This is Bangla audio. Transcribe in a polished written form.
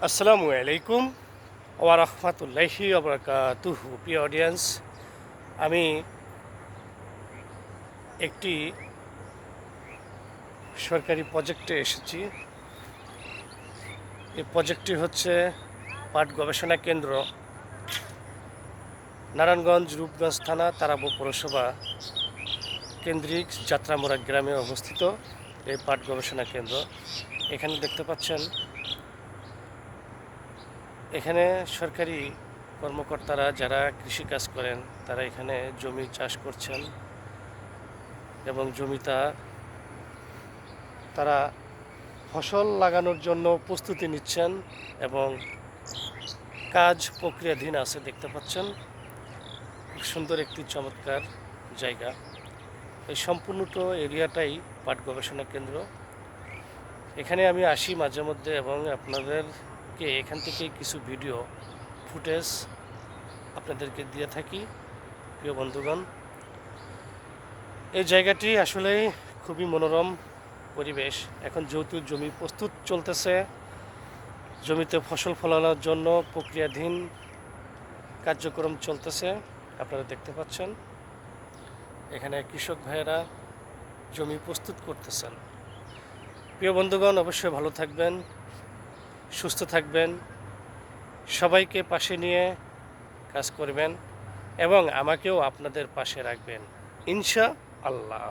আসসালামু আলাইকুম ওয়া রাহমাতুল্লাহি ওয়া বারাকাতুহু। প্রিয় অডিয়েন্স, আমি একটি সরকারি প্রজেক্টে এসেছি। এই প্রজেক্টটি হচ্ছে পাট গবেষণা কেন্দ্র, নারায়ণগঞ্জ রূপগঞ্জ থানা, তারাবো পৌরসভা কেন্দ্রিক যাত্রামোড়া গ্রামে অবস্থিত এই পাট গবেষণা কেন্দ্র। এখানে দেখতে পাচ্ছেন, এখানে সরকারি কর্মকর্তারা যারা কৃষিকাজ করেন তারা এখানে জমি চাষ করছেন এবং তারা ফসল লাগানোর জন্য প্রস্তুতি নিচ্ছেন এবং কাজ প্রক্রিয়াধীন আছে। দেখতে পাচ্ছেন, খুব সুন্দর একটি চমৎকার জায়গা। এই সম্পূর্ণটা এরিয়াটাই পাট গবেষণা কেন্দ্র। এখানে আমি আসি মাঝে মধ্যে এবং আপনাদেরকে এখান থেকে কিছু ভিডিও ফুটেজ আপনাদেরকে দিয়ে থাকি। প্রিয় বন্ধুগণ, এই জায়গাটি আসলে খুবই মনোরম পরিবেশ। এখন যেহেতু জমি প্রস্তুত চলতেছে, জমিতে ফসল ফলানোর জন্য প্রক্রিয়াধীন কার্যক্রম চলতেছে, আপনারা দেখতে পাচ্ছেন। এখানে কৃষক ভাইয়েরা জমি প্রস্তুত করতেছেন। প্রিয় বন্ধুগণ, অবশ্যই ভালো থাকবেন, সুস্থ থাকবেন, সবাইকে পাশে নিয়ে কাজ করবেন এবং আমাকেও আপনাদের পাশে রাখবেন, ইনশা আল্লাহ।